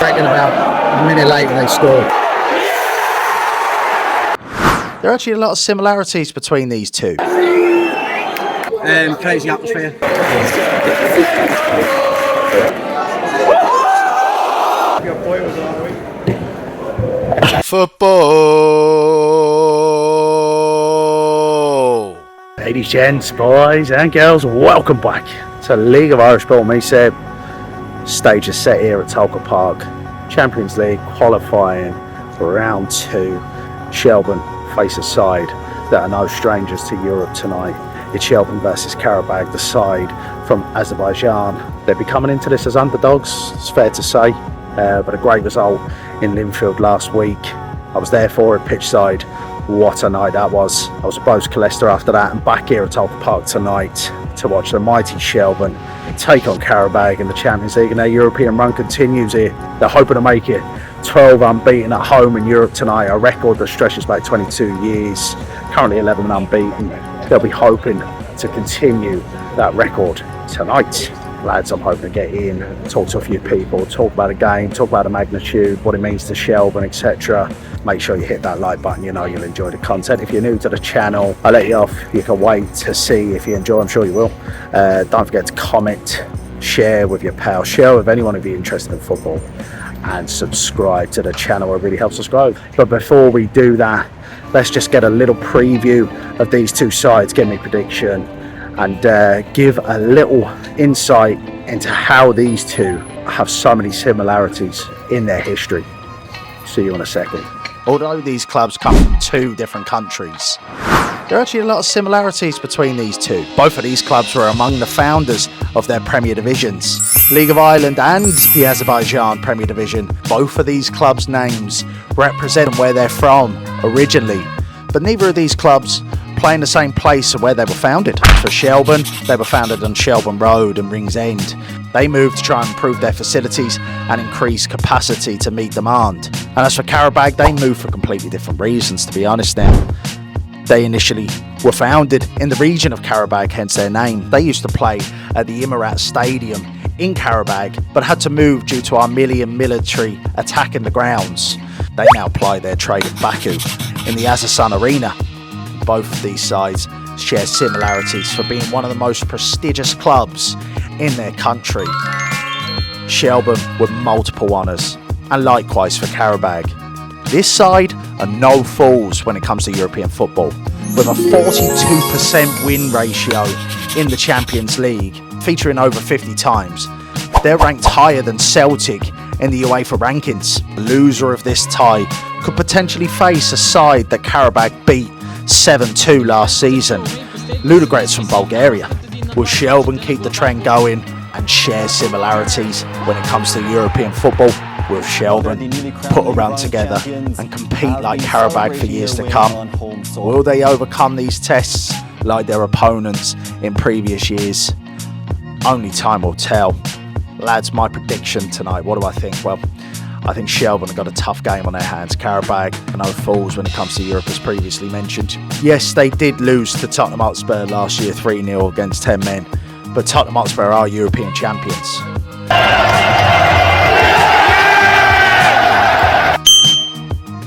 Reckon about a minute later they scored. There are actually a lot of similarities between these two. Crazy atmosphere. Football. Ladies, gents, boys and girls, welcome back to League of Irish Ball. Me said, stage is set here at Tolka Park. Champions League qualifying for round 2. Shelbourne face a side that are no strangers to Europe tonight. It's Shelbourne versus Qarabag, the side from Azerbaijan. They'll be coming into this as underdogs, it's fair to say, but a great result in Linfield last week. I was there for it, pitch side. What a night that was. I was supposed to Leicester after that, and back here at Tolka Park tonight to watch the mighty Shelbourne take on Qarabag in the Champions League, and their European run continues here. They're hoping to make it 12 unbeaten at home in Europe tonight, a record that stretches back 22 years, currently 11 unbeaten. They'll be hoping to continue that record tonight. Lads, I'm hoping to get in, talk to a few people, talk about the game, talk about the magnitude, what it means to Shelbourne, etc. Make sure you hit that like button, you know you'll enjoy the content. If you're new to the channel, I'll let you off. You can wait to see if you enjoy, I'm sure you will. Don't forget to comment, share with your pals, share with anyone of you interested in football, and subscribe to the channel. It really helps us grow. But before we do that, let's just get a little preview of these two sides, get me prediction, and give a little insight into how these two have so many similarities in their history. See you in a second. Although these clubs come from 2 different countries, there are actually a lot of similarities between these two. Both of these clubs were among the founders of their Premier Divisions. League of Ireland and the Azerbaijan Premier Division, both of these clubs' names represent where they're from originally. But neither of these clubs play in the same place where they were founded. For Shelbourne, they were founded on Shelbourne Road and Rings End. They moved to try and improve their facilities and increase capacity to meet demand. And as for Qarabag, they moved for completely different reasons, to be honest now. They initially were founded in the region of Qarabag, hence their name. They used to play at the Emirat Stadium in Qarabag, but had to move due to Armenian military attacking the grounds. They now ply their trade in Baku in the Azerbaijani arena. Both of these sides share similarities for being one of the most prestigious clubs in their country. Shelbourne with multiple honours, and likewise for Qarabag. This side are no fools when it comes to European football. With a 42% win ratio in the Champions League, featuring over 50 times, they're ranked higher than Celtic in the UEFA rankings. The loser of this tie could potentially face a side that Qarabag beat 7-2 last season, Ludogorets from Bulgaria. Will Shelbourne keep the trend going and share similarities when it comes to European football? Will Shelbourne put a run together and compete like Qarabag for years to come? Will they overcome these tests like their opponents in previous years? Only time will tell. Lads, my prediction tonight, what do I think? Well, I think Shelbourne have got a tough game on their hands. Qarabag are no fools when it comes to Europe, as previously mentioned. Yes, they did lose to Tottenham Hotspur last year 3-0 against 10 men, but Tottenham Hotspur are European champions.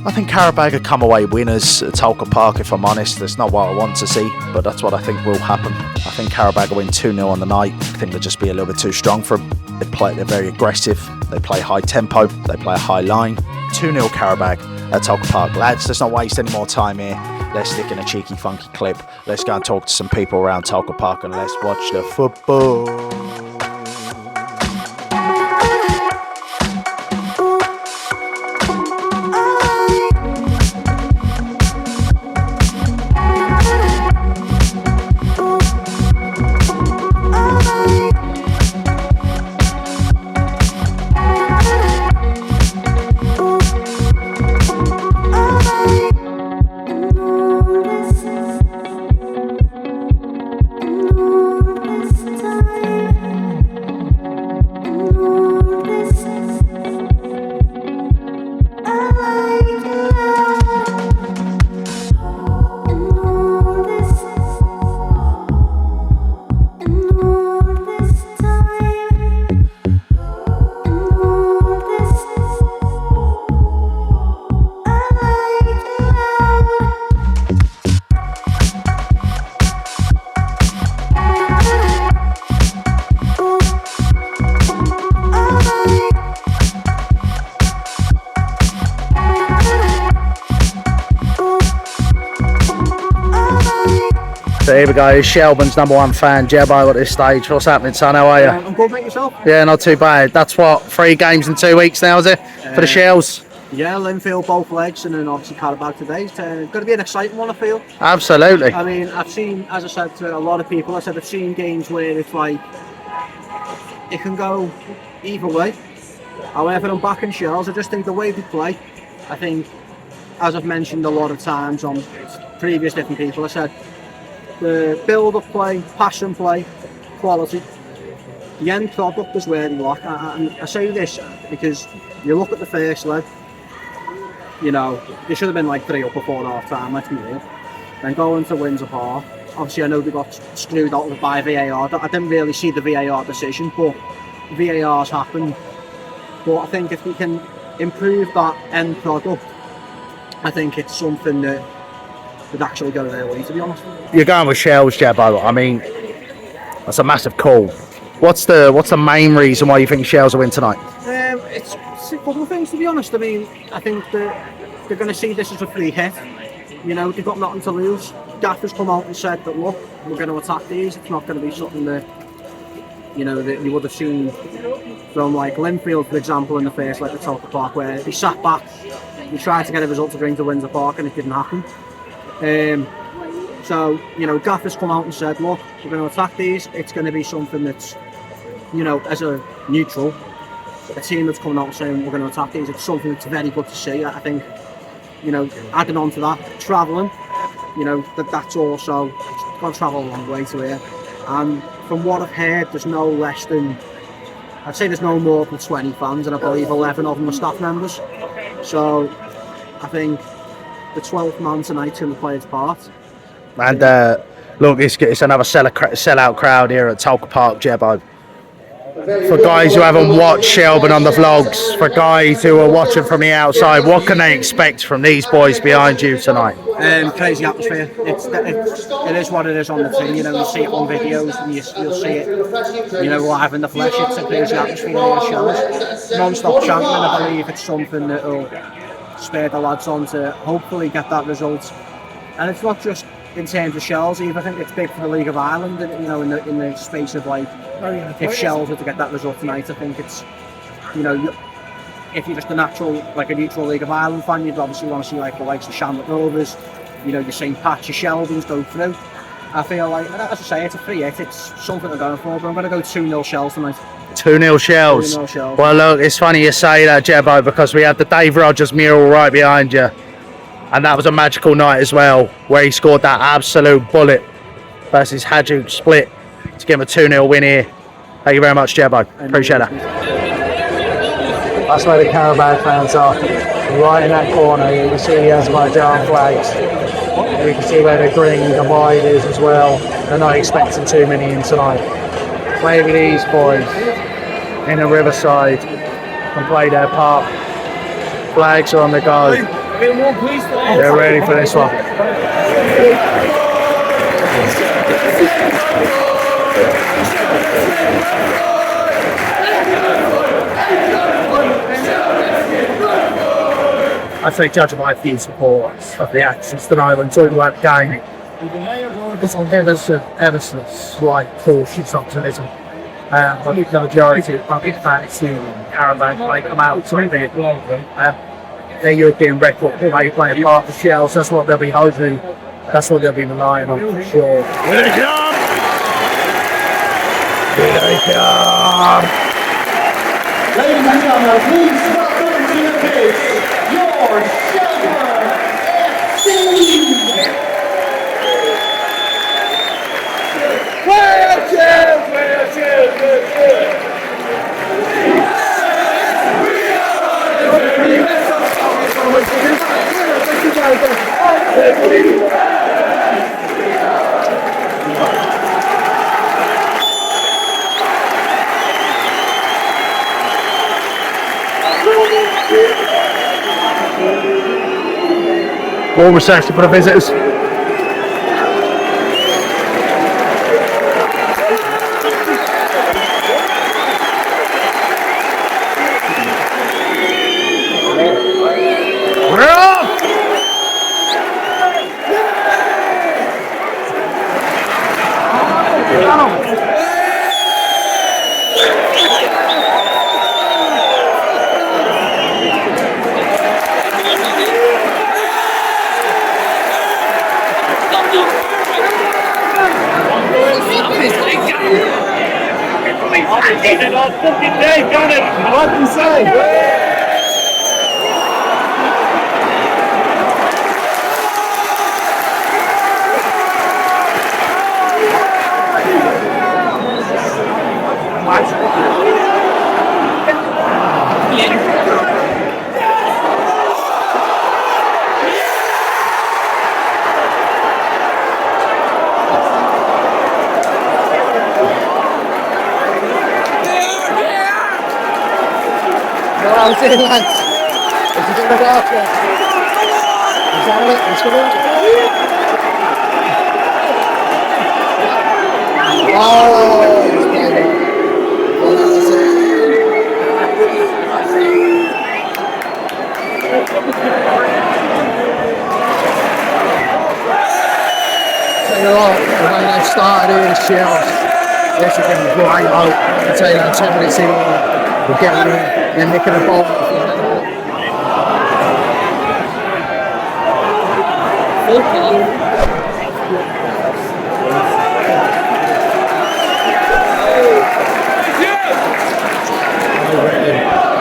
I think Qarabag will come away winners at Tolka Park, if I'm honest. That's not what I want to see, but that's what I think will happen. I think Qarabag will win 2-0 on the night. I think they'll just be a little bit too strong for them. They're very aggressive, they play high tempo, they play a high line. 2-0 Qarabag at Tolka Park. Lads, let's not waste any more time here. Let's stick in a cheeky, funky clip. Let's go and talk to some people around Tolka Park and let's watch the football. here we go. It's Shelbourne's #1 fan, Jebbo, at this stage. What's happening, son? How are you? I'm good, mate, yourself? Yeah, not too bad. That's what, 3 games in 2 weeks now, is it? For the Shels? Yeah, Linfield both legs, and then obviously Qarabag today. It's going to be an exciting one, I feel. Absolutely. I mean, I've seen, as I said to a lot of people, I've seen games where it's like, it can go either way. However, I'm back in Shels. I just think the way we play, I think, as I've mentioned a lot of times on previous different people, I said, the build-up play, passion play, quality, the end product is where they lack. And I say this because you look at the first leg, you know, there should have been like 3 up before half time, let's be real. Then going to Windsor Park, obviously I know they got screwed out of it by VAR. I didn't really see the VAR decision, but VAR's happened. But I think if we can improve that end product, I think it's something that would actually go their way, to be honest. You're going with Shels, Jebbo. I mean, that's a massive call. What's the main reason why you think Shels will win tonight? It's a couple of things, to be honest. I mean, I think that they're going to see this as a free hit. You know, they've got nothing to lose. Gaffer's come out and said that, look, we're going to attack these. It's not going to be something that, you know, that you would have seen from like Linfield, for example, in the first leg at Tolka Park, where they sat back, they tried to get a result to bring to Windsor Park, and it didn't happen. So, you know, Gaffer's come out and said, look, we're going to attack these. It's going to be something that's, you know, as a neutral, a team that's coming out saying we're going to attack these, it's something that's very good to see. I think, you know, adding on to that, travelling, you know, that's also got to travel a long way to here. And from what I've heard, there's no less than, I'd say there's no more than 20 fans, and I believe 11 of them are staff members. So I think the 12th man tonight's going to play its part. And look, it's another sellout crowd here at Tolka Park, Jebbo. For guys who haven't watched Shelbourne on the vlogs, for guys who are watching from the outside, what can they expect from these boys behind you tonight? Crazy atmosphere. It is what it is on the team. You know, you see it on videos, and you'll see it, you know, live in the flesh. It's a crazy atmosphere here at Shels. Non-stop chanting, and I believe it's something that will spur the lads on to hopefully get that result. And it's not just in terms of Shels either. I think it's big for the League of Ireland, you know, in the space of like, if Shels were to get that result tonight, I think it's, you know, if you're just a neutral League of Ireland fan, you'd obviously want to see like the likes of Shamrock Rovers, you know, your St. Pat's, your Shelbournes go through. I feel like, as I say, it's a free hit, it's something I'm going for, but I'm going to go 2-0 Shels tonight. 2-0 Shels. 2-0 Shels. Well, look, it's funny you say that, Jebbo, because we had the Dave Rogers mural right behind you. And that was a magical night as well, where he scored that absolute bullet versus Hajduk Split to give him a 2-0 win here. Thank you very much, Jebbo. Appreciate that. That's where the Qarabag fans are. Right in that corner, you can see the Azerbaijani flags. You can see where the green divide is as well. They're not expecting too many in tonight. Maybe these boys in the Riverside can play their part. Flags are on the go. They're ready for this one. I'd say, judging by a few supports of the actions tonight when talking about the game, there's ever so slight cautious optimism. I think the majority of public fans in Qarabag may come out to it. Their European record may play a part of the Shels. That's what they'll be hoping. That's what they'll be relying on for sure. Here they come! Here they come! Ladies and gentlemen, please welcome to the pitch your Shelbourne FC! Warm reception for the visitors. We're off! What do you say? Let's go, lads. Let's go to the after. Let's go. Oh, it's getting tell you what, the way they've started here in Shels, this has been great hope. I tell you that 2 minutes in, we're getting in, they're nicking the ball.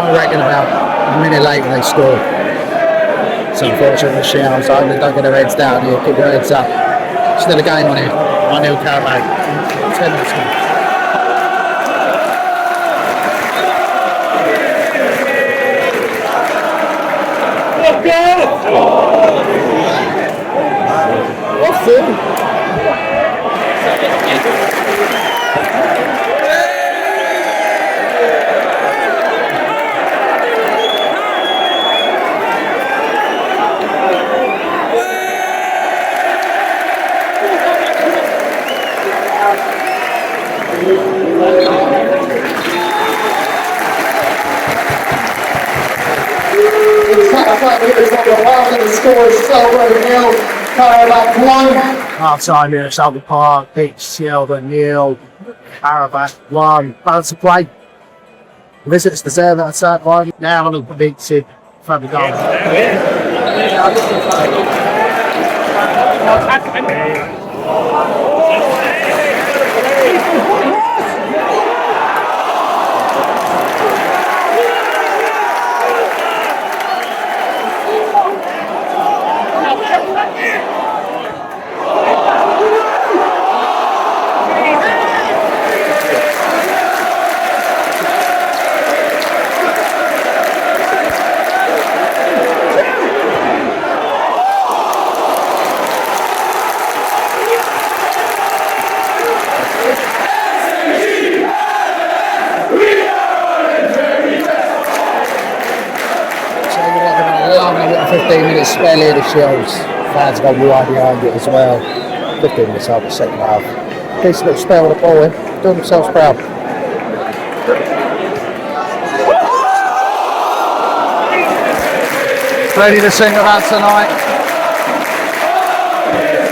I reckon about a minute later they scored. It's unfortunate for Shels. I hope they don't get their heads down here, keep their heads up. Still a game on here. 1-0 Qarabag. 10 minutes gone. What's it? The score is Shelbourne 0, Qarabag 1. Half time here at Tolka Park, beats Shelbourne 0, Qarabag 1. Balance of play. Visitors deserve that third one. Now on the big tip from the goal. Lovely little 15 minute spell here to Shels. Fans got right behind it as well. 15 minutes after the second half. Decent little spell with the ball in. Doing themselves proud. Ready to sing about tonight.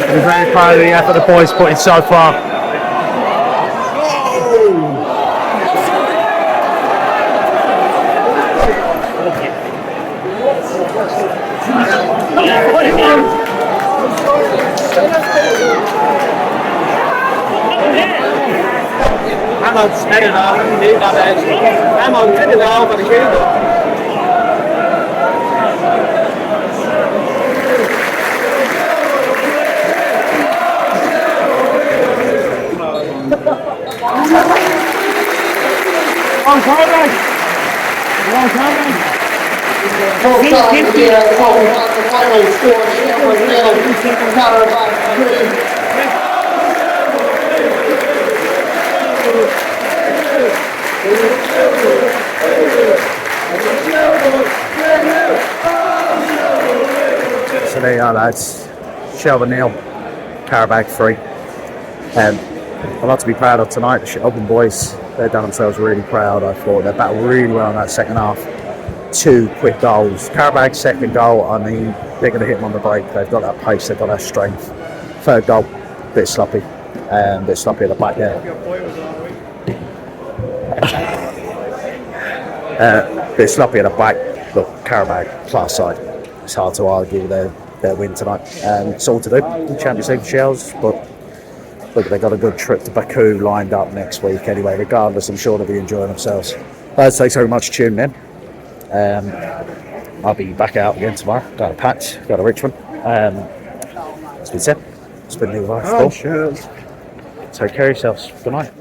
We're very proud of the effort the boys put in so far. I'm on spinning off. I'm on spinning off on the shoe. Both sides here at the final score, Shelbourne 0, Qarabag 3. So there you are, lads. Shelbourne 0, Qarabag 3. A lot to be proud of tonight. The Shelbourne boys, they've done themselves really proud. I thought they battled really well in that second half. 2 quick goals. Qarabag's second goal, I mean, they're going to hit them on the break. They've got that pace, they've got that strength. Third goal, bit sloppy. Bit sloppy at the back there. Bit sloppy at the back. Look, Qarabag, class side. It's hard to argue their win tonight. It's all to do in Champions League Shels, but look, they've got a good trip to Baku lined up next week anyway. Regardless, I'm sure they'll be enjoying themselves. Lads, thanks very much for tuning in. I'll be back out again tomorrow. Got a patch, got a Richmond. It's been said. It's been League of Irish Sport. Cheers. Take care of yourselves. Good night.